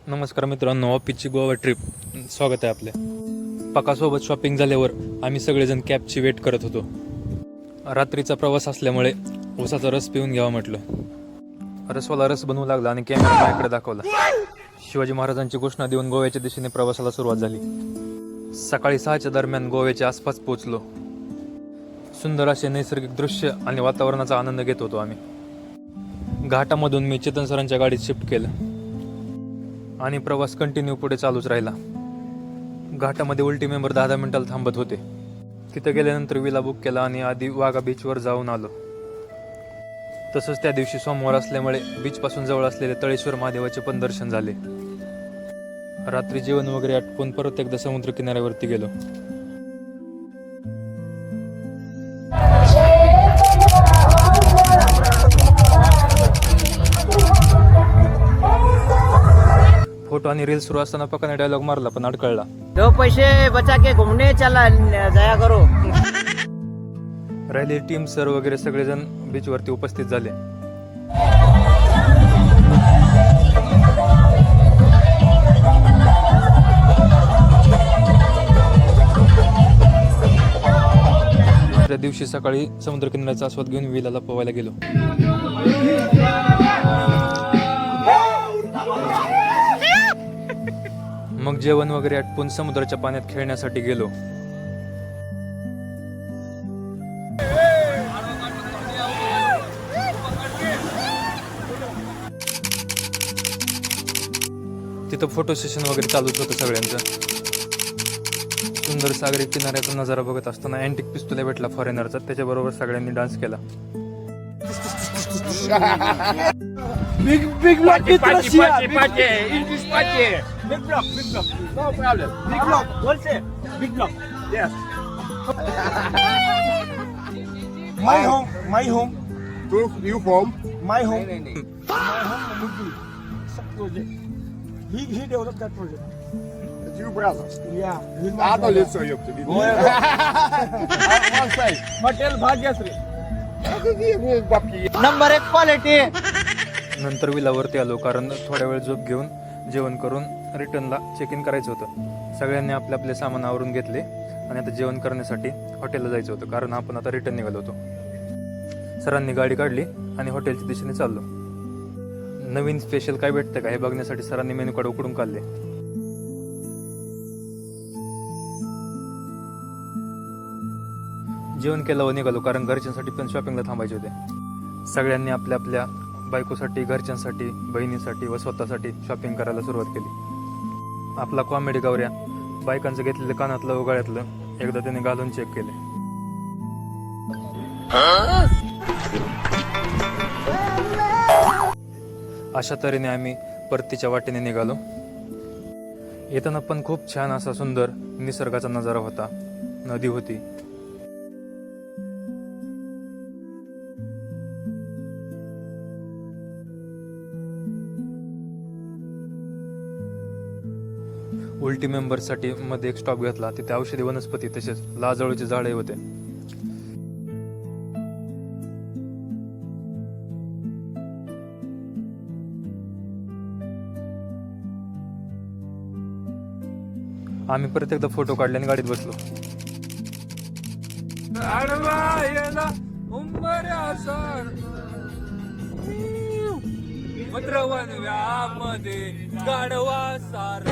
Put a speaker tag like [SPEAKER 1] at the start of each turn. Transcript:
[SPEAKER 1] नमस्कार मित्रांनो, ऑफिसची गोवा ट्रिप स्वागत आहे आपले. पकासोबत शॉपिंग झाल्यावर आम्ही सगळेजण कॅबची वेट करत होतो. रात्रीचा प्रवास असल्यामुळे ऊसाचा रस पिऊन घ्यावा म्हटलं. रसवाला रस बनवू लागला आणि कॅमेरा माझ्याकडे दाखवला. शिवाजी महाराजांची घोषणा देऊन गोव्याच्या दिशेने प्रवासाला सुरुवात झाली. सकाळी 6च्या दरम्यान गोव्याच्या आसपास पोहोचलो. सुंदर असे नैसर्गिक दृश्य आणि वातावरणाचा आनंद घेत होतो आम्ही. घाटामधून मी चेतन सरांच्या गाडीत शिफ्ट केलं आणि प्रवास कंटिन्यू पुढे चालूच राहिला. घाटामध्ये उलटी मेंबर 10 मिनिटाला थांबत होते. तिथे गेल्यानंतर विला बुक केला आणि आधी वाघा बीचवर जाऊन आलो. तसंच त्या दिवशी सोमवार असल्यामुळे बीचपासून जवळ असलेले तळेश्वर महादेवाचे पण दर्शन झाले. रात्री जेवण वगैरे आटपून परत एकदा समुद्र किनाऱ्यावरती गेलो. फोटो आणि रील सुरू असताना पकाने डायलॉग मारला पण अडकळला.
[SPEAKER 2] 2 पैसे बचा के घूमने चला जाया करो.
[SPEAKER 1] राहिले टीम सर वगैरे सगळेजण बीचवरती उपस्थित झाले. दुसऱ्या दिवशी सकाळी समुद्रकिनाऱ्याचा आस्वाद घेऊन विलाला पोहायला गेलो. मग जेवण वगैरे आटपून समुद्राच्या पाण्यात खेळण्यासाठी गेलो. तिथं फोटो सेशन वगैरे चालूच होतं सगळ्यांचं. सुंदर सागरी किनाऱ्याचा नजारा बघत असताना अँटिक पिस्तुल्या भेटला फॉरेनरचा. त्याच्याबरोबर सगळ्यांनी डान्स केला.
[SPEAKER 3] Big block with Russia. English party. Big block. No problem. Big block. What's it? Big block. Yes. My home.
[SPEAKER 4] You home?
[SPEAKER 3] My home. He developed that project.
[SPEAKER 4] It's your brother.
[SPEAKER 3] Yeah. He's my
[SPEAKER 4] I don't
[SPEAKER 3] brother.
[SPEAKER 4] listen to you. One side.
[SPEAKER 3] Hotel Bhagyasri.
[SPEAKER 2] Number 1 quality.
[SPEAKER 1] नंतर विलावरती आलो कारण थोड्या वेळ झोप घेऊन जेवण करून रिटर्नला check in करायचं होतं. सगळ्यांनी आपले आपले सामान आवरून घेतले आणि आता जेवण करण्यासाठी हॉटेलला जायचं होतं कारण आपण आता रिटर्न निघालो होतो. सरांनी गाडी काढली आणि हॉटेलच्या दिशेने चाललो. नवीन स्पेशल काय भेटतं का हे बघण्यासाठी सरांनी मेनू कार्ड उकडून काढले. जेवण केलं व निघालो कारण घरच्यांसाठी पण शॉपिंगला थांबायचे होते. सगळ्यांनी आपल्या आपल्या बायकोसाठी, घरच्यांसाठी, बहिणीसाठी व स्वतःसाठी शॉपिंग करायला सुरुवात केली. आपला कॉमेडी गौऱ्या बायकांचं घेतलेलं कानातलं व गळ्यातलं एकदा त्याने घालून चेक केले. अशा तऱ्हेने आम्ही परतीच्या वाटेने निघालो. येताना पण खूप छान असा सुंदर निसर्गाचा नजारा होता. नदी होती. उलटी मेंबरसाठी मध्ये एक स्टॉप घेतला. तिथे औषधी वनस्पती तसेच लाजळूचे झाडे होते. आम्ही परत एकदा फोटो काढले आणि गाडीत बसलो. गाढवा सार